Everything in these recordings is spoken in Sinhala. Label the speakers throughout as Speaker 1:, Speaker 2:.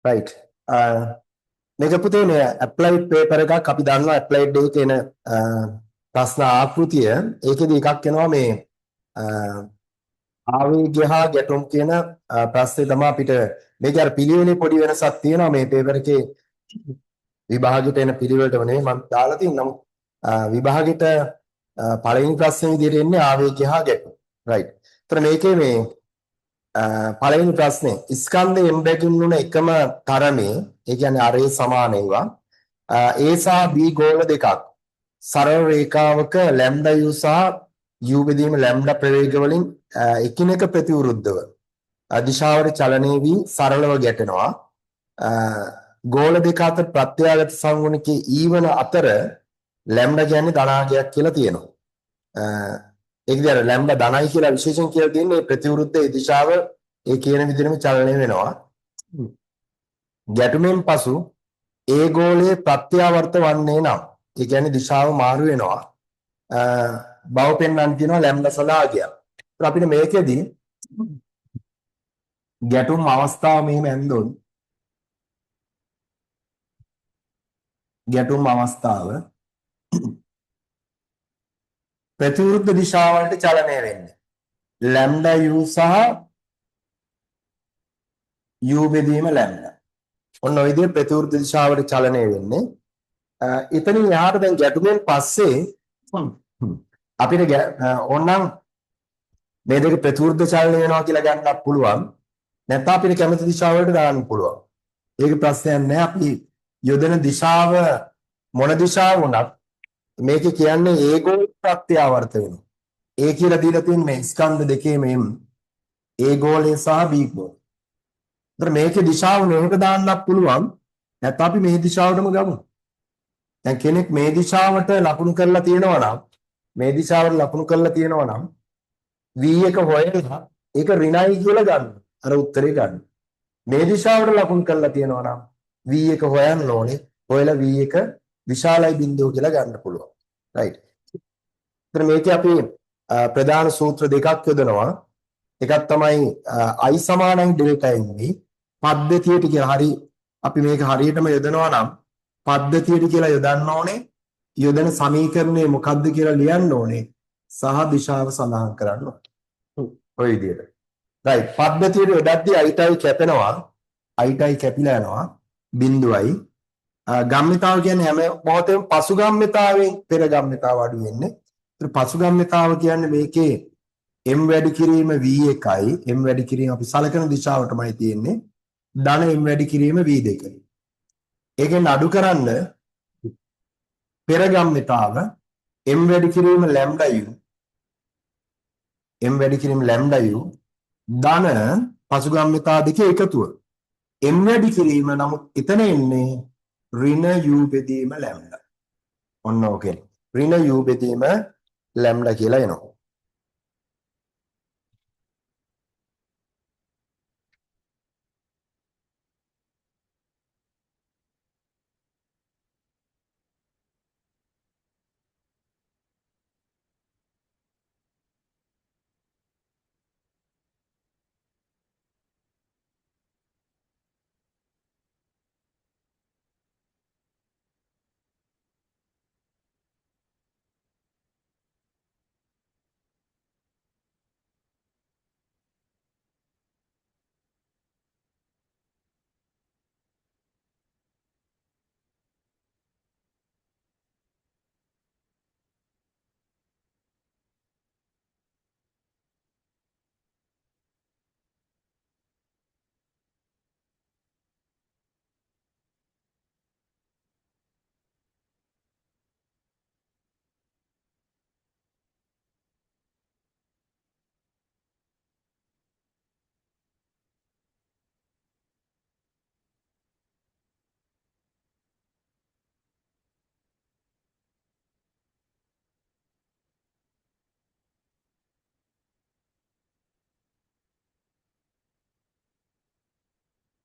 Speaker 1: right. මේක පුතේ මේ ඇප්ලයිඩ් පේපර් එකක් අපි දන්නවා ඇප්ලයිඩ් එකේ එන ප්‍රශ්න ආකෘතිය ඒකෙදි එකක් එනවා මේ ආවේගය හා ගැටුම් කියන ප්‍රශ්නේ තමයි අපිට මේක අර පිළිවෙලේ පොඩි වෙනසක් තියෙනවා මේ පේපර් එකේ විභාගෙට එන පිළිවෙලටම නෙමෙයි මම දාලා තියෙන්නේ නමුත් විභාගෙට පළවෙනි ප්‍රශ්නේ විදිහට එන්නේ ආවේගය හා ගැටුම් right. ඒතර මේකේ මේ පළවෙනි ප්‍රශ්නේ ස්කන්ධ m බැගින් වුණ එකම තරමේ ඒ කියන්නේ අරේ සමාන ඒවා a සහ b ගෝල දෙකක් සරල රේඛාවක ලැම්ඩා u සහ u බෙදීම ලැම්ඩා ප්‍රවේග වලින් එකිනෙක ප්‍රතිවිරුද්ධව දිශාවට චලනය වී සරලව ගැටෙනවා ගෝල දෙක අතර ප්‍රත්‍යාගත සංගුණිකයේ e වන අතර ලැම්ඩා කියන්නේ ධනාංගයක් කියලා තියෙනවා ඒකදී අර ලැම්ඩා ධනයි කියලා විශේෂයෙන් කියලා තියෙන්නේ ප්‍රතිවිරුද්ධ ඒ දිශාව ඒ කියන විදිහටම චලනය වෙනවා. ගැටුමෙන් පසු ඒ ගෝලයේ ප්‍රත්‍යාවර්ත වන්නේ නම් ඒ කියන්නේ දිශාව මාරු වෙනවා. බව පෙන්වන්න තියෙනවා ලැම්ඩා සලාගය. ඒත් අපිට මේකෙදී ගැටුම් අවස්ථාව මෙහෙම ඇන්දොත් ගැටුම් අවස්ථාව ප්‍රතිවිරුද්ධ දිශාවලට චලනය වෙන්නේ. ලැම්ඩා u සහ u බෙදීම ලැම්ඩා. ඔන්න ඔය විදිහට ප්‍රතිවිරුද්ධ දිශාවට චලනය වෙන්නේ. එතනින් එහාට දැන් ගැටුමෙන් පස්සේ අපිට ඕනනම් මේ දෙක ප්‍රතිවිරුද්ධ චලනය වෙනවා කියලා ගන්නත් පුළුවන්. නැත්නම් අපිට කැමති දිශාවලට දාන්න පුළුවන්. ඒක ප්‍රශ්නයක් නෑ. අපි යොදන දිශාව මොන දිශාව වුණත් මේක කියන්නේ ඒගෝල ප්‍රත්‍යාවර්ත වෙනවා. ඒ කියලා දීලා තියෙන මේ ස්කන්ධ දෙකේම ඒ ගෝලය සහ b ගෝලය. ඒතර මේකේ දිශාව මෙහෙට දාන්නත් පුළුවන්. නැත්නම් අපි මේ දිශාවටම ගමු. දැන් කෙනෙක් මේ දිශාවට ලකුණු කරලා තියෙනවා නම් මේ දිශාවට ලකුණු කරලා තියෙනවා නම් v එක හොයලා ඒක ඍණයි කියලා ගන්න. අර උත්තරේ ගන්න. මේ දිශාවට ලකුණු කරලා තියෙනවා නම් v එක හොයන්න ඕනේ. හොයලා v එක විශාලයි බිඳුව කියලා ගන්න පුළුවන්. right. ඒතර මේකේ අපි ප්‍රධාන සූත්‍ර දෙකක් යොදනවා. එකක් තමයි i සමානයි ඩෙල්ටා n පද්ධතියට කියලා. හරි අපි මේක හරියටම යොදනවා නම් පද්ධතියට කියලා යොදන්න ඕනේ. යොදන සමීකරණය මොකක්ද කියලා ලියන්න ඕනේ. සහ දිශාව සඳහන් කරන්න ඕනේ. ඔය විදිහට. right. පද්ධතියට යොදද්දී i කැපෙනවා. i කැපිලා යනවා. බිඳුවයි ගම්මිතාව කියන්නේ හැම මොහොතේම පසුගම්මිතාවෙන් පෙර ගම්මිතාව අඩු වෙන්නේ. ඒත් පසුගම්මිතාව කියන්නේ මේකේ m වැඩි කිරීම v1යි m වැඩි කිරීම අපි සලකන දිශාවටමයි තියෙන්නේ. ධන m වැඩි කිරීම v2යි. ඒකෙන් අඩු කරන්න පෙර ගම්මිතාව m වැඩි කිරීම ලැම්ඩා u m වැඩි කිරීම ලැම්ඩා u ධන පසුගම්මිතා දෙකේ එකතුව m වැඩි කිරීම නමුත් එතන එන්නේ ඍණ u බෙදීම ලැම්ඩා. ඔන්න ඕකේ. ඍණ u බෙදීම ලැම්ඩා කියලා එනවා.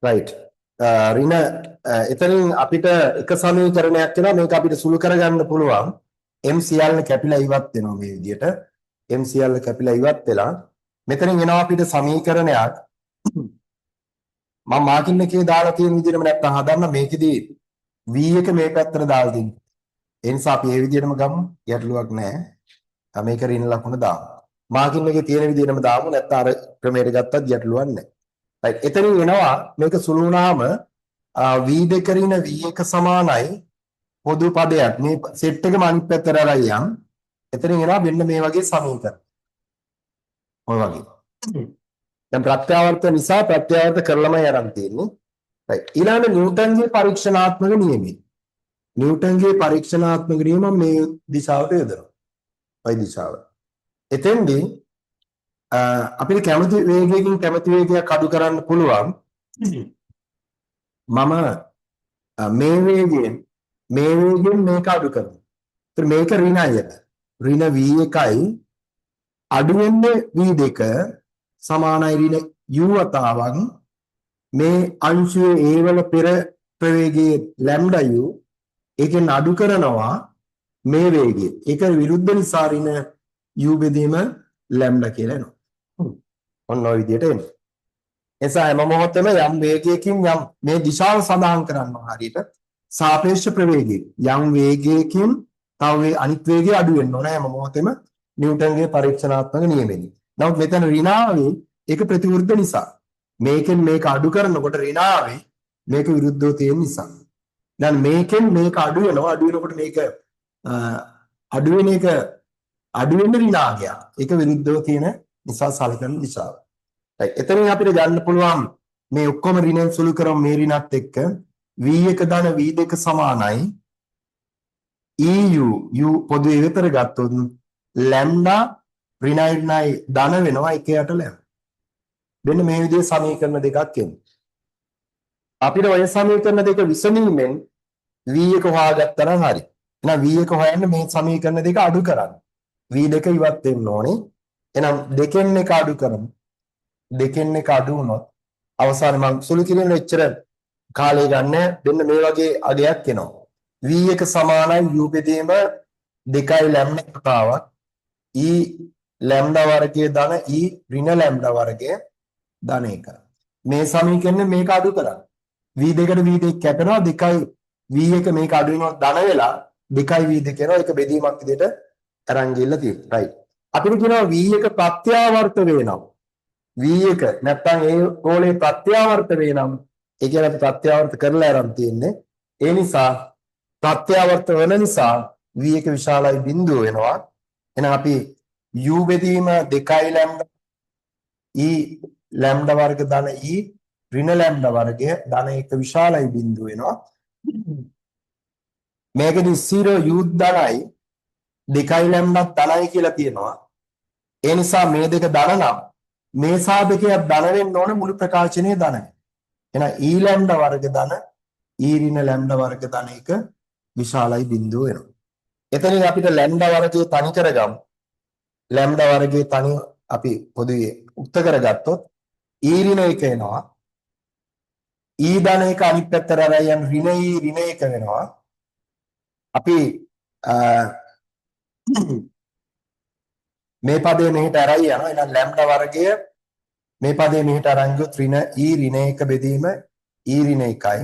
Speaker 1: right. ඍණ එතනින් අපිට එක සමීකරණයක් එනවා. මේක අපිට සුළු කරගන්න පුළුවන්. m සියල්ල කැපිලා ඉවත් වෙනවා මේ විදිහට. m සියල්ල කැපිලා ඉවත් වෙලා මෙතනින් එනවා අපිට සමීකරණයක් මම මාකින් එකේ දාලා තියෙන විදිහටම නැත්තම් හදන්න මේකෙදි V1 මේ පැත්තට දාලා දෙන්න. ඒ නිසා අපි මේ විදිහටම ගමු. ගැටලුවක් නැහැ. මේක ඍණ ලකුණ දාමු. මාකින් එකේ තියෙන විදිහටම දාමු. නැත්තම් අර ක්‍රමයට ගත්තත් ගැටලුවක් නැහැ. right. එතනින් එනවා මේක සුළු වුණාම V2 ඍණ V1 සමානයි පොදු පදයක්. මේ සෙට් එකම අනිත් පැත්තට අරන් යන්. එතනින් එනවා මෙන්න මේ වගේ සමීකරණ. ඔය වගේ. දැන් ප්‍රත්‍යාවර්ත නිසා ප්‍රත්‍යාවර්ත කරලමයි අරන් තියෙන්නේ. right. ඊළඟ නිව්ටන්ගේ පරීක්ෂණාත්මක නියමය. නිව්ටන්ගේ පරීක්ෂණාත්මක නියම මේ දිශාවට යොදනවා. ওই දිශාව. එතෙන්දී අපිට කැමති වේගයකින් කැමති වේගයක් අඩු කරන්න පුළුවන්. මම මේ වේගයෙන් මේක අඩු කරනවා. ඒත් මේක ඍණයි. ඍණ V1යි අඩු වෙන්නේ V2 සමානයි ඍණ u වතාවක් මේ අංශයේ a වල පෙර ප්‍රවේගයේ ලැම්ඩා u ඒකෙන් අඩු කරනවා මේ වේගය. ඒක විරුද්ධ නිසා ඍණ u බෙදීම ලැම්ඩා කියලා එනවා. ඔන්න ඔය විදිහට එනවා. එසා හැම මොහොතෙම යම් වේගයකින් යම් මේ දිශාව සඳහන් කරනවා හරියට සාපේක්ෂ ප්‍රවේගය. යම් වේගයකින් තව අනිත් වේගය අඩු වෙන්න ඕන හැම මොහොතෙම නිව්ටන්ගේ පරීක්ෂණාත්මක නියමෙනි. නමුත් මෙතන ඍණාවේ ඒක ප්‍රතිවිරුද්ධ නිසා. මේකෙන් මේක අඩු කරනකොට ඍණාවේ මේක විරුද්ධව තියෙන නිසා. දැන් මේකෙන් මේක අඩු වෙනවා. අඩු වෙනකොට මේක අඩු වෙන එක අඩු වෙන්න ඍණාගය. ඒක විරුද්ධව තියෙන නිසා සලකන දිශාව. එතනින් අපිට ගන්න පුළුවන් මේ ඔක්කොම ඍණෙන් සුළු කරමු මේ ඍණත් එක්ක v1 ධන v2 සමානයි EU u පොදුවේ විතර ගත්තොත් ලැම්ඩා ඍණයි ධන වෙනවා 1යට ලැම්ඩා. මෙන්න මේ විදිහේ සමීකරණ දෙකක් එන්නේ. අපිට ඔය සමීකරණ දෙක විසඳීමෙන් v1 හොයාගත්තා නම් හරි. එහෙනම් v1 හොයන්න මේ සමීකරණ දෙක අඩු කරන්න. v2 ඉවත් වෙන්න ඕනේ. එහෙනම් දෙකෙන් එක අඩු කරමු. දෙකෙන් එක අඩු වුණොත් අවසානයේ මම සුළු කිරීමෙන් එච්චර කාලය ගන්න දෙන්න මේ වගේ අගයක් එනවා. v1 සමානයි u බෙදීම 2 ලැම්ඩා වතාවක් e ලැම්ඩා වර්ගයේ ධන e ඍණ ලැම්ඩා වර්ගයේ ධන 1. මේ සමීකරණය මේක අඩු කරන්න. v2කට v2 කැපෙනවා 2යි v1 මේක අඩු වෙනවා ධන වෙලා 2යි v2 කරනවා ඒක බෙදීමක් විදිහට අරන් ගිහලා තියෙනවා. right. අපිට කියනවා v1 ප්‍රත්‍යාවර්ත වෙනවා. v1 නැත්තම් ඒ ගෝලයේ ප්‍රත්‍යාවර්ත වෙනම් ඒ කියන්නේ අපි ප්‍රත්‍යාවර්ත කරලා ආරම්භ තියෙන්නේ. ඒ නිසා ප්‍රත්‍යාවර්ත වෙන නිසා v1 විශාලයි බිඳුව වෙනවා. එහෙනම් අපි u බෙදීම 2 ලැම්ඩා e ලැම්ඩා වර්ග ධන e ඍණ ලැම්ඩා වර්ගය ධන 1 විශාලයි බිඳුව වෙනවා. මේකෙදි 0 u ධනයි 2 ලැම්ඩා ධනයි කියලා තියෙනවා. ඒ නිසා මේ දෙක ධන නම් මේ සාධකයක් ධන වෙන්න ඕන මුළු ප්‍රකාශනයේ ධනයි. එහෙනම් e ලැම්ඩා වර්ග ධන e ඍණ ලැම්ඩා වර්ග ධන 1 විශාලයි බිඳුව වෙනවා. එතනින් අපිට ලැම්ඩා වර්ගයේ තනි කරගමු. ලැම්ඩා වර්ගයේ තනි අපි පොදුවේ උක්ත කරගත්තොත් e ඍණ 1 එනවා. e ධන 1 අනිත් පැත්තට අරන් යන ඍණ e ඍණ 1 වෙනවා. අපි මේ පදේ මෙහෙට අරන් යනවා. එහෙනම් ලැම්ඩා වර්ගය මේ පදේ මෙහෙට අරන් ගියොත් ඍණ e ඍණ 1 බෙදීම e ඍණ 1යි.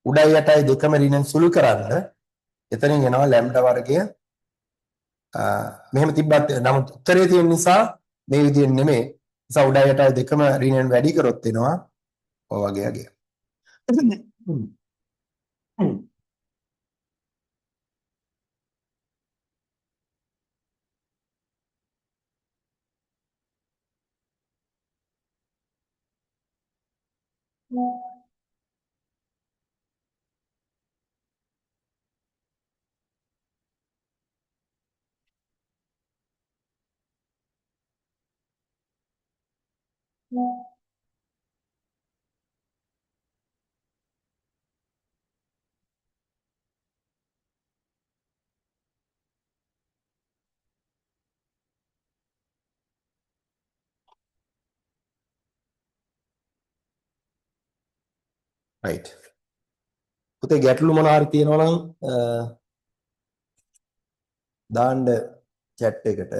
Speaker 1: උඩයි යටයි දෙකම ඍණෙන් සුළු කරන්න. එතනින් එනවා ලැම්ඩා වර්ගය මෙහෙම තිබ්බත් නමුත් උත්තරේ තියෙන නිසා මේ විදිහෙන් නෙමෙයි. නිසා උඩයි යටයි දෙකම ඍණෙන් වැඩි කරොත් එනවා ඔය වගේ අගයක්. right. පුතේ ගැටලු මොනවා හරි තියෙනවා නම් දාන්න chat එකට.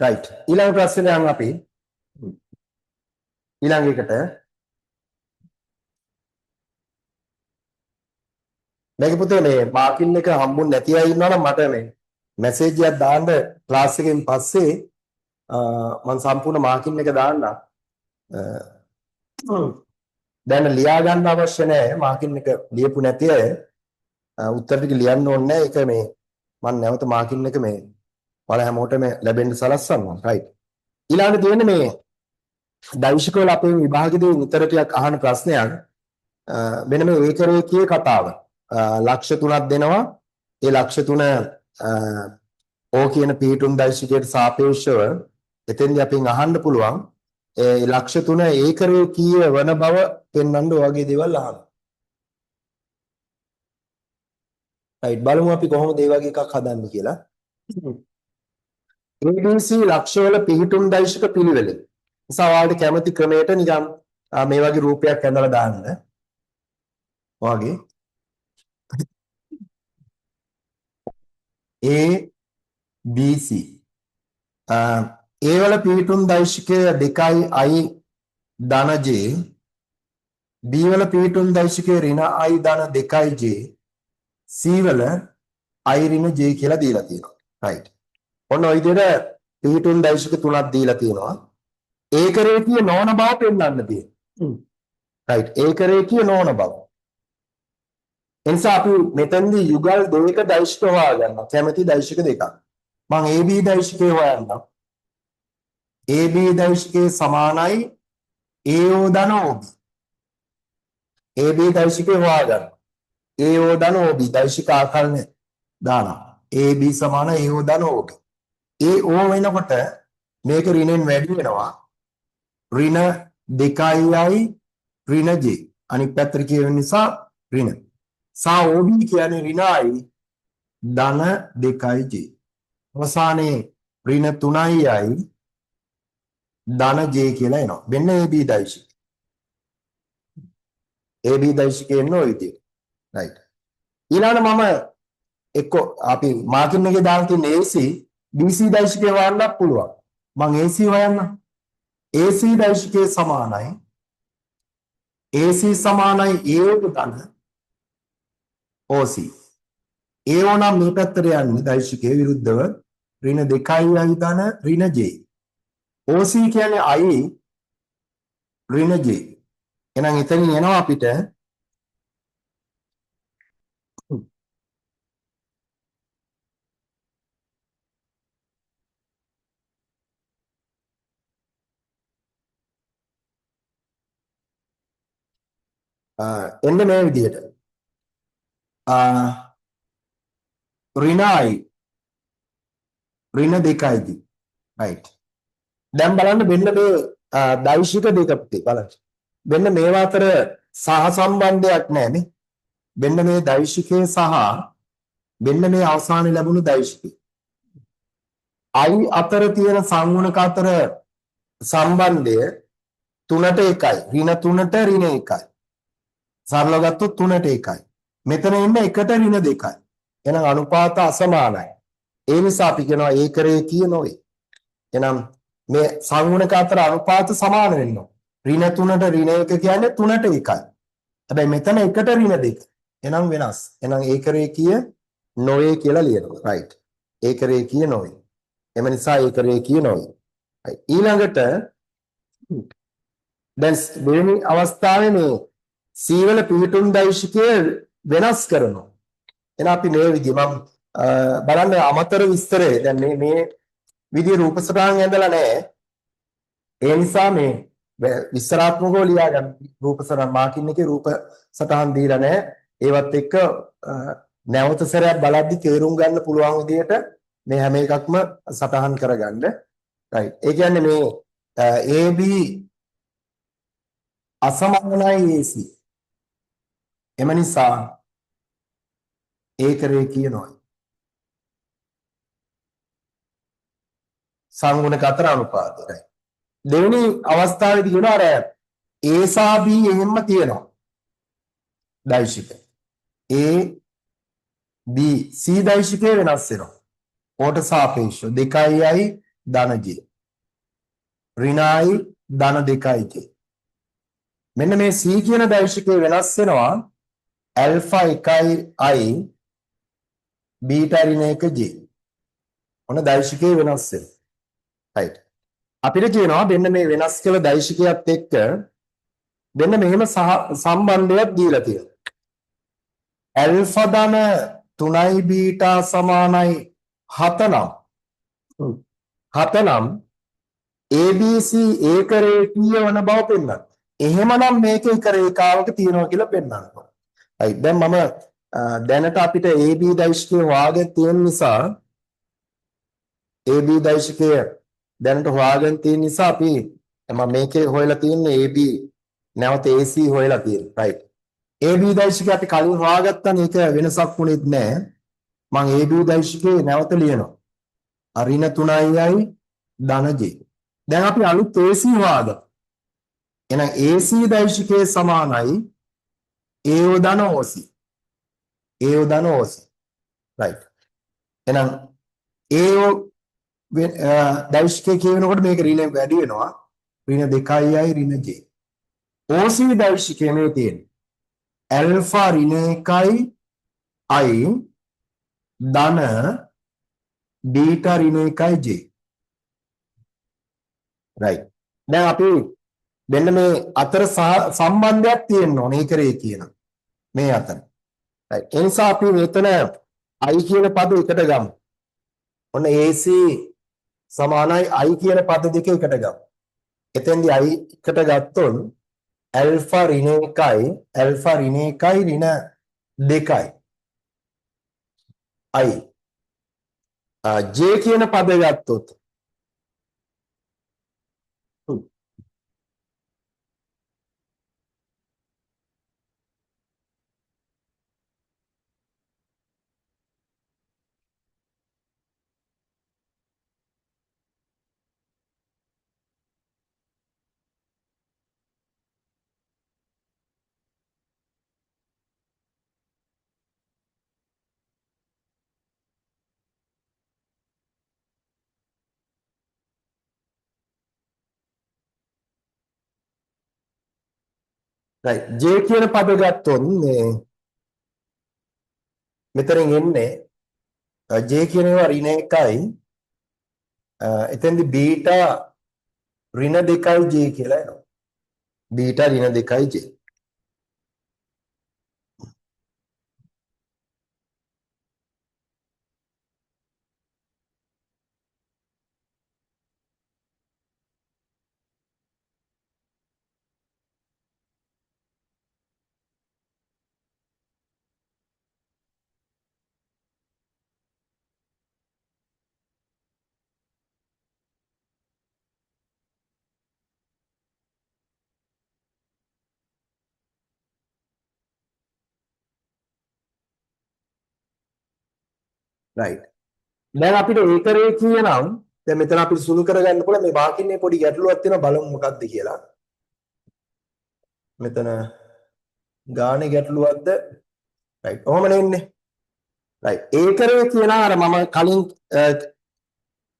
Speaker 1: right ඊළඟ ප්‍රශ්නේ යන්න අපි ඊළඟ එකට මේක පුතේ මේ මාකින් එක හම්බුනේ නැති අය ඉන්නවා නම් මට මේ මැසේජ් එකක් දාන්න ක්ලාස් එකෙන් පස්සේ මම සම්පූර්ණ මාකින් එක දාන්නම්. දැන් ලියා ගන්න අවශ්‍ය නැහැ මාකින් එක ලියපු නැති අය උත්තර ටික ලියන්න ඕනේ නැහැ. ඒක මේ මම නැවත මාකින් එක මේ ඔයාලා හැමෝටම ලැබෙන්න සලස්වනවා. right ඊළඟට තියෙන්නේ මේ දෛශික වල අපේ විභාගෙදී උත්තර ටිකක් අහන ප්‍රශ්නයක් මෙන්න මේ ඒකරේඛීය කතාව. ලක්ෂ 3ක් දෙනවා. ඒ ලක්ෂ 3 ඕ කියන පිහිටුම් දෛශිකයට සාපේක්ෂව එතෙන්දී අපෙන් අහන්න පුළුවන් ඒ ලක්ෂ 3 ඒකරේඛීය වන බව පෙන්වන්න ඔයගේ දේවල් අහනවා. right බලමු අපි කොහොමද ඒ වගේ එකක් හදන්නේ කියලා. ABC ලක්ෂවල පිහිටුම් දෛශික පිළිවෙල. නිසා ඔයාලට කැමති ක්‍රමයට නිකන් මේ වගේ රූපයක් ඇඳලා දාන්න. ඔයගේ A B C A වල පිහිටුම් දෛශිකය 2i ධන j B වල පිහිටුම් දෛශිකය ඍණ i ධන 2j C වල i ඍණ j කියලා දීලා තියෙනවා. right ඔන්න ඔය විදිහට පිහිටුම් දෛශික තුනක් දීලා තියෙනවා. ඒකරේඛීය නොවන බව පෙන්වන්න තියෙනවා. right ඒකරේඛීය නොවන බව. එනිසා අපි මෙතනදී යුගල් දෙක දෛශික හොයාගන්නවා. කැමැති දෛශික දෙකක්. මම AB දෛශිකේ හොයන්නම්. AB දෛශිකේ සමානයි AO ධන OB. AB දෛශිකේ හොයාගන්න. AO ධන OB දෛශික ආකල්පය දානවා. AB සමාන AO ධන OB. AO වෙනකොට මේක ඍණෙන් වැඩි වෙනවා. ඍණ 2i ඍණ j. අනිත් පැත්තට කියවෙන නිසා ඍණ. සා OB කියන්නේ ඍණ i ධන 2j. අවසානයේ ඍණ 3i ධන j කියලා එනවා. මෙන්න AB දෛශික. AB දෛශිකේ එන්න ඔය විදිහට. right. ඊළඟට මම එක්ක අපි මාකින් එකේ දාලා තියෙන AC BC දෛශිකේ හොයන්නත් පුළුවන්. මම AC හොයන්න. AC දෛශිකේ සමානයි AC සමානයි AO ධන OC. AO නම් මේ පැත්තට යන්නේ දෛශිකයේ විරුද්ධව ඍණ 2i ධන ඍණ j. OC කියන්නේ i ඍණ j. එහෙනම් එතනින් එනවා අපිට එන්න මේ විදිහට ඍණ i ඍණ 2id. right දැන් බලන්න මෙන්න මේ දෛශික දෙක බලන්න. මෙන්න මේවා අතර සහසම්බන්ධයක් නැහැ නේ. මෙන්න මේ දෛශිකයේ සහ මෙන්න මේ අවසානයේ ලැබුණු දෛශිකය. i අතර තියෙන සංගුණක අතර සම්බන්ධය 3ට 1යි. ඍණ 3ට ඍණ 1යි. සරලව ගත්තොත් 3ට 1යි. මෙතන ඉන්නේ 1ට ඍණ 2යි. එහෙනම් අනුපාත අසමානයි. ඒ නිසා අපි කියනවා ඒකරේඛීය නොවේ. එහෙනම් මේ සංගුණක අතර අනුපාත සමාන වෙන්න ඕන. ඍණ 3ට ඍණ 1 කියන්නේ 3ට 1යි. හැබැයි මෙතන 1ට ඍණ 2. එහෙනම් වෙනස්. එහෙනම් ඒකරේඛීය නොවේ කියලා ලියනවා. right. ඒකරේඛීය නොවේ. එම නිසා ඒකරේඛීය නොවේ. right. ඊළඟට දැන් දෙවෙනි අවස්ථාවේ මේ C වල පිහිටුම් දෛශිකය වෙනස් කරනවා. එහෙනම් අපි මේ විදිහ මම බලන්න අමතර විස්තරය දැන් මේ විදිහ රූප සටහන් ඇඳලා නැහැ. ඒ නිසා මේ විස්තරාත්මකව ලියා ගන්න රූප සටහන් මාකින් එකේ රූප සටහන් දීලා නැහැ. ඒවත් එක්ක නැවත සැරයක් බලද්දි තේරුම් ගන්න පුළුවන් විදිහට මේ හැම එකක්ම සටහන් කරගන්න. right. ඒ කියන්නේ මේ AB අසමානයි AC. එම නිසා ඒකරේඛීය නොවේ. සංගුණක අතර අනුපාතය. right. දෙවෙනි අවස්ථාවේදී කියනවා අර A සහ B එහෙම්ම තියෙනවා. දෛශික. A B C දෛශිකය වෙනස් වෙනවා. ඕට සාපේක්ෂව 2i ධන J. ඍණ I ධන 2යි J. මෙන්න මේ C කියන දෛශිකය වෙනස් වෙනවා ඇල්ෆා 1යි I බීටා ඍණ 1 J. ඔන්න දෛශිකය වෙනස් වෙනවා. right. අපිට කියනවා මෙන්න මේ වෙනස් කළ දෛශිකයත් එක්ක මෙන්න මෙහෙම සම්බන්ධයක් දීලා තියෙනවා. ඇල්ෆා ධන 3යි බීටා සමානයි 7 නම් 7 නම් ABC ඒක රේඛීය වන බව පෙන්වනවා. එහෙමනම් මේක එක රේඛාවක තියෙනවා කියලා පෙන්වනවා. right. දැන් මම දැනට අපිට AB දෛශිකය හොයාගෙන තියෙන නිසා AB දෛශිකය දැනට හොයාගෙන තියෙන නිසා අපි මම මේකේ හොයලා තියෙන්නේ AB නැවත AC හොයලා තියෙනවා. right. AB දෛශිකය අපි කලින් හොයාගත්තානේ ඒක වෙනසක් වුණෙත් නැහැ. මම AB දෛශිකේ නැවත ලියනවා. ඍණ 3යි ධන J. දැන් අපි අලුත් AC හොයාගමු. එහෙනම් AC දෛශිකයේ සමානයි AO ධන OC. AO ධන OC. right. එහෙනම් AO දෛශිකය කියනකොට මේක ඍණ වැඩි වෙනවා. ඍණ 2යි ඍණ J. OC දෛශිකය මේ තියෙන්නේ. ඇල්ෆා ඍණ 1යි I ධන බීටා ඍණ 1යි J. right. දැන් අපි මෙන්න මේ අතර සම්බන්ධයක් තියෙන්න ඕනේ ඒක රේඛීය මේ අතර. right. ඒ නිසා අපි මෙතන I කියන පද එකට ගමු. ඔන්න AC සමානයි I කියන පද දෙක එකට ගමු. එතෙන්දී I එකට ගත්තොත් ඇල්ෆා ඍණ 1යි ඇල්ෆා ඍණ 1යි ඍණ 2යි I J කියන පද ගත්තොත් right. J කියන පද ගත්තොත් මේ මෙතනින් එන්නේ J කියන ඒවා ඍණ 1යි එතෙන්දී බීටා ඍණ 2යි J කියලා එනවා. බීටා ඍණ 2යි J. right. දැන් අපිට ඒක රේඛීය නම් දැන් මෙතන අපිට සුළු කරගන්න පුළුවන් මේ වාක්‍යයේ පොඩි ගැටලුවක් තියෙනවා බලමු මොකක්ද කියලා. මෙතන ගානේ ගැටලුවක්ද? right. ඔහොම නෙන්නේ. right. ඒක රේඛීය නම් අර මම කලින්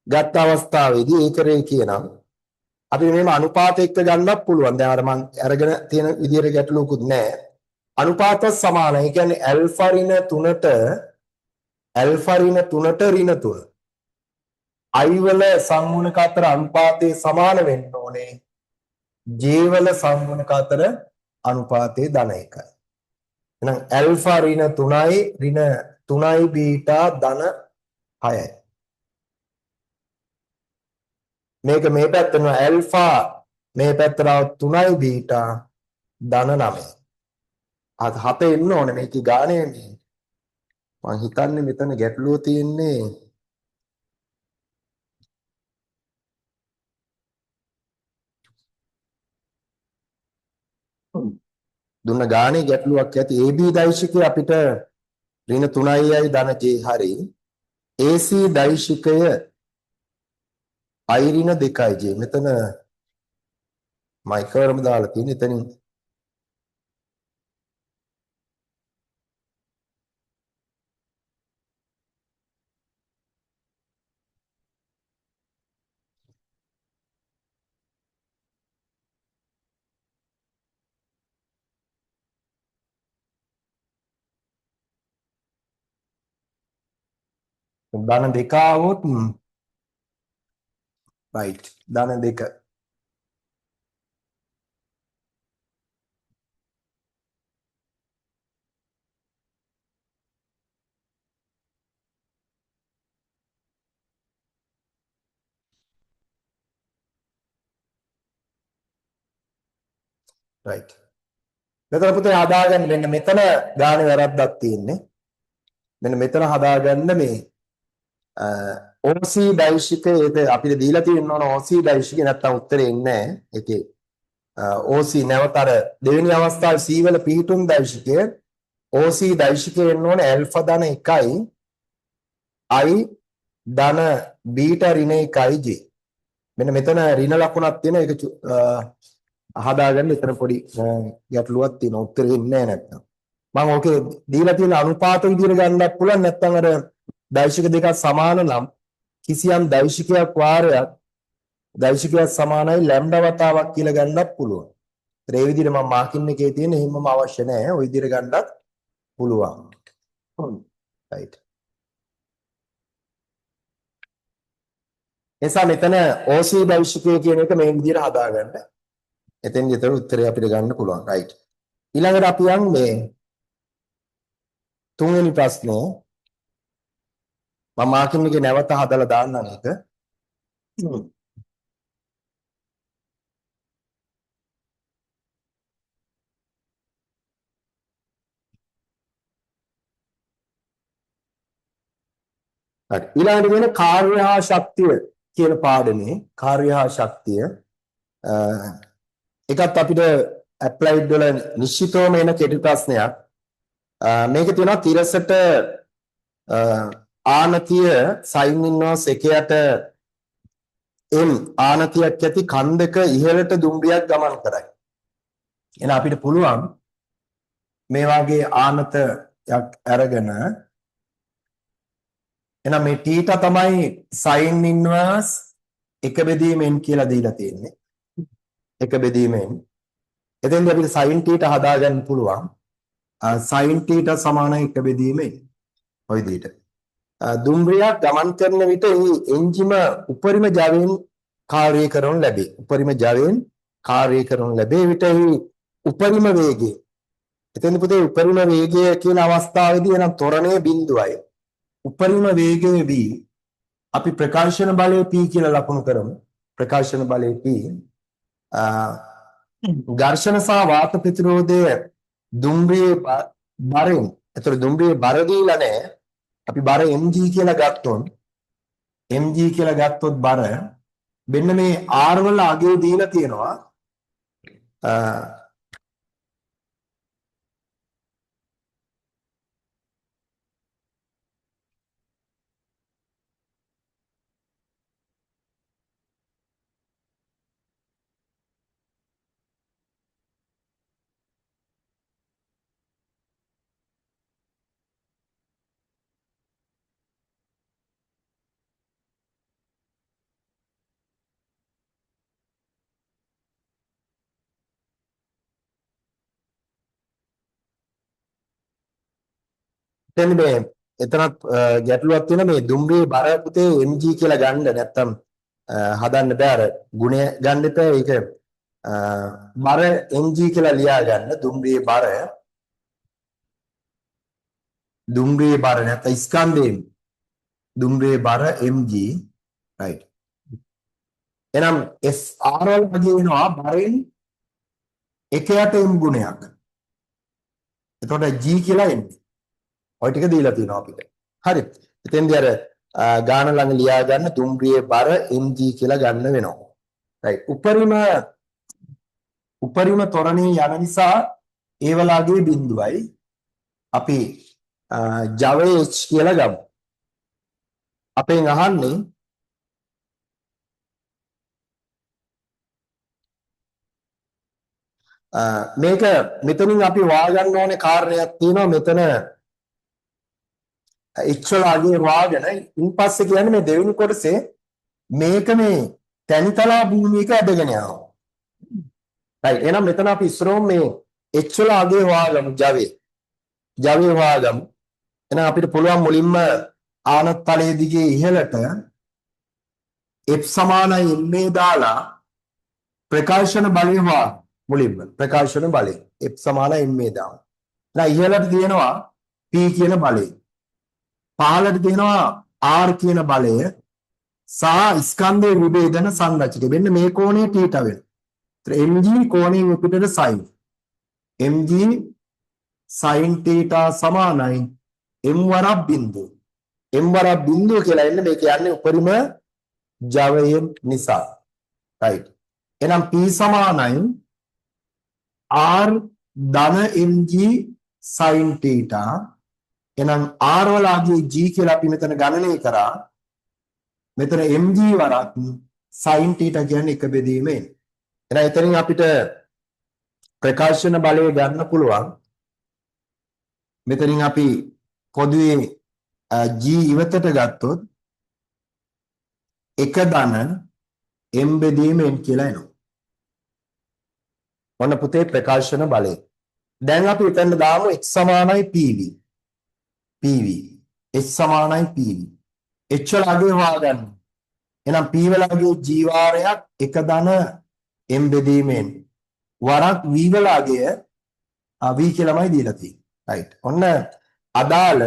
Speaker 1: ගත්ත අවස්ථාවේදී ඒක රේඛීය නම් අපි මේව අනුපාත එක්ක ගන්නත් පුළුවන්. දැන් අර මම අරගෙන තියෙන විදිහට ගැටලුවකුත් නැහැ. අනුපාත සමාන. ඒ කියන්නේ ඇල්ෆා ඍණ 3ට ඇල්ෆා ඍණ 3ට ඍණ 3. I වල සංගුණක අතර අනුපාතය සමාන වෙන්න ඕනේ. J වල සංගුණක අතර අනුපාතය ධන 1යි. එහෙනම් ඇල්ෆා ඍණ 3යි ඍණ 3යි බීටා ධන 6යි. මේක මේ පැත්තට යනවා ඇල්ෆා මේ පැත්තට આવත් 3යි බීටා ධන 9යි. අද 7 එන්න ඕනේ මේකේ ගානේ මේ. මං හිතන්නේ මෙතන ගැටලුව තියෙන්නේ දුන්න ගානේ ගැටලුවක් ඇති. AB දෛශිකය අපිට ඍණ 3යි ධන J හරි. AC දෛශිකය I ඍණ 2යි J. මෙතන මයිකරම දාලා තියෙන එතනින් ධන දෙක આવොත් right ධන දෙක right මෙතන පුතේ හදාගන්න මෙන්න මෙතන ගානේ වැරද්දක් තියෙන්නේ මෙන්න මෙතන හදාගන්න මේ OC දෛශිකයේ අපිට දීලා තියෙන ඕන OC දෛශිකේ නැත්තම් උත්තරේ එන්නේ නැහැ ඒකේ OC නැවත අර දෙවෙනි අවස්ථාවේ C වල පිහිටුම් දෛශිකය OC දෛශිකය එන්න ඕනේ ඇල්ෆා ධන 1යි I ධන බීටා ඍණ 1යි J මෙන්න මෙතන ඍණ ලකුණක් තියෙන ඒක හදාගන්න එතන පොඩි ගැටලුවක් තියෙනවා උත්තරේ එන්නේ නැහැ නැත්තම් මම ඕකේ දීලා තියෙන අනුපාත විදිහට ගන්නත් පුළුවන් නැත්තම් අර දෛශික දෙකක් සමාන නම් කිසියම් දෛශිකයක් වාරයක් දෛශිකයක් සමානයි ලැම්ඩා වතාවක් කියලා ගන්නත් පුළුවන්. ඒ විදිහට මම මාකින් එකේ තියෙන හිමම අවශ්‍ය නැහැ. ওই විදිහට ගන්නත් පුළුවන්. right. එසා මෙතන OC දෛශිකය කියන එක මේ විදිහට හදාගන්න. එතෙන් විතර උත්තරය අපිට ගන්න පුළුවන්. right. ඊළඟට අපි යන්නේ තුන්වෙනි ප්‍රශ්නේ මම මාකින් එකේ නැවත හදලා දාන්නම් ඒක. හරි. ඊළඟට වෙන කාර්ය හා ශක්තිය කියන පාඩමේ කාර්ය හා ශක්තිය ඒකත් අපිට ඇප්ලයිඩ් වල නිශ්චිතවම එන කෙටි ප්‍රශ්නයක්. මේකේ තියෙනවා තිරසට ආනතිය sin inverse 1යට m ආනතියක් ඇති කන්දක ඉහළට දුම්රියක් ගමන් කරයි. එහෙනම් අපිට පුළුවන් මේ වගේ ආනතයක් අරගෙන එහෙනම් මේ θ තමයි sin inverse 1 බෙදීම n කියලා දීලා තියෙන්නේ. 1 බෙදීම n. එතෙන්දී අපිට sin θ හදාගන්න පුළුවන්. sin θ සමානයි 1 බෙදීම n. ඔය විදිහට. දුම්රියක් ගමන් කරන විට මේ එන්ජිම උපරිම ජවයෙන් කාර්ය කරනු ලැබේ. උපරිම ජවයෙන් කාර්ය කරනු ලැබේ විට උපරිම වේගය. එතෙන්ද පුතේ උපරිම වේගය කියන අවස්ථාවේදී එනම් ත්වරණය බිඳුවයි. උපරිම වේගයේ v අපි ප්‍රකාශන බලය p කියලා ලකුණු කරමු. ප්‍රකාශන බලය p ඝර්ෂණ සහ වාත ප්‍රතිරෝධය දුම්රියේ බරෙන්. ඒතර දුම්රියේ බර දීලා නැහැ. අපි බර mg කියලා ගත්තොත් mg කියලා ගත්තොත් බර මෙන්න මේ r වල අගය දීලා තියෙනවා දැන් මේ එතනත් ගැටලුවක් තියෙන මේ දුම්රියේ බර පුතේ mg කියලා ගන්න නැත්තම් හදන්න බෑ අර ගුණය ගන්න එපා ඒක බර mg කියලා ලියා ගන්න දුම්රියේ බර නැත්නම් ස්කන්ධයේ දුම්රියේ බර mg right එහෙනම් fr වල කියනවා බරෙන් 1යට m ගුණයක් එතකොට g කියලා එන්නේ ඔය ටික දීලා තියෙනවා අපිට. හරි. එතෙන්දී අර ගාන ළඟ ලියා ගන්න දුම්රියේ බර mg කියලා ගන්න වෙනවා. right. උපරිම ත්වරණයේ යන නිසා ඒ වලාගේ බිඳුවයි අපි ජවය h කියලා ගමු. අපෙන් අහන්නේ මේක මෙතනින් අපි හොයාගන්න ඕනේ කාරණයක් තියෙනවා මෙතන ඉක්ෂලාගේ වාගෙන ඉන්පස්සේ කියන්නේ මේ දෙවෙනි කොටසේ මේක මේ තනිතලා භූමියක ඇදගෙන යනවා. right එහෙනම් මෙතන අපි ඉස්සරෝම මේ ඉක්ෂලාගේ වාගමු ජවයේ හොයාගමු. එහෙනම් අපිට පුළුවන් මුලින්ම ආනත් තලයේ දිගේ ඉහළට F සමානයි ma දාලා ප්‍රකාශන බලය හොයා මුලින්ම ප්‍රකාශන බලය F සමානයි ma දාමු. දැන් ඉහළට තියෙනවා P කියන බලය. පහළට තියෙනවා R කියන බලය සහ ස්කන්ධයේ විභේදන සංරචකය. මෙන්න මේ කෝණය θ වෙනවා. mg කෝණයෙන් උපුටන sin. mg sin θ සමානයි m වරක් බිඳුව. m වරක් බිඳුව කියලා එන්නේ මේ කියන්නේ උපරිම ජවයෙන් නිසා. right. එහෙනම් p සමානයි r ධන mg sin θ. එහෙනම් r වල ආදී g කියලා අපි මෙතන ගණනය කරා. මෙතන mg වරක් sin θ කියන්නේ එක බෙදීමෙන්. එහෙනම් එතනින් අපිට ප්‍රකාශන බලය ගන්න පුළුවන්. මෙතනින් අපි පොදුවේ g ඉවතට ගත්තොත් එක ධන m බෙදීමෙන් කියලා එනවා. ඔන්න පුතේ ප්‍රකාශන බලය. දැන් අපි එතන දාමු x සමානයි pv. pv h සමානයි pv. h වලගේ හොයාගන්න. එහෙනම් p වලගේ g වාරයක් එක ධන m බෙදීමෙන් වරක් v වලගේ v කියලාමයි දීලා තියෙන්නේ. right. ඔන්න අදාළ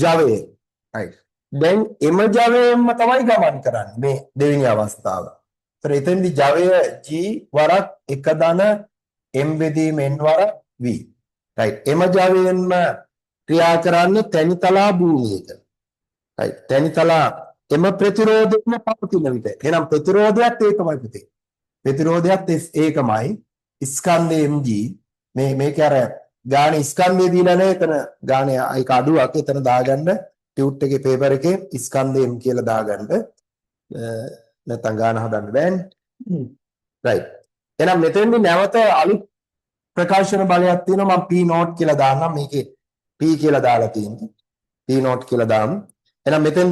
Speaker 1: ජවය. right. දැන් එම ජවයෙන්ම තමයි ගමන් කරන්නේ මේ දෙවෙනි අවස්ථාව. ඒතර එතෙන්දි ජවය g වරක් එක ධන m බෙදීමෙන් වරක් v. right. එම ජවයෙන්ම ක්‍රියා කරන්නේ තැනිතලා භූමියක. right. තැනිතලා එම ප්‍රතිරෝධයෙන් පවතින විට. එහෙනම් ප්‍රතිරෝධයත් ඒකමයි පුතේ. ප්‍රතිරෝධයත් ඒකමයි. ස්කන්ධ mg මේක අර ගානේ ස්කන්ධය දීලා නැහැ එතන ගානේ ඒක අඩුවක් එතන දාගන්න ටියුට් එකේ පේපර් එකේ ස්කන්ධ m කියලා දාගන්න නැත්නම් ගාන හදන්න බෑනේ. right. එහෙනම් මෙතෙන්දී නැවත අලුත් ප්‍රකාශන බලයක් තියෙනවා. මම p නෝට් කියලා දාන්නම්. මේකේ p කියලා දාලා තියෙන්නේ. p නෝට් කියලා දාමු. එහෙනම් මෙතෙන්දී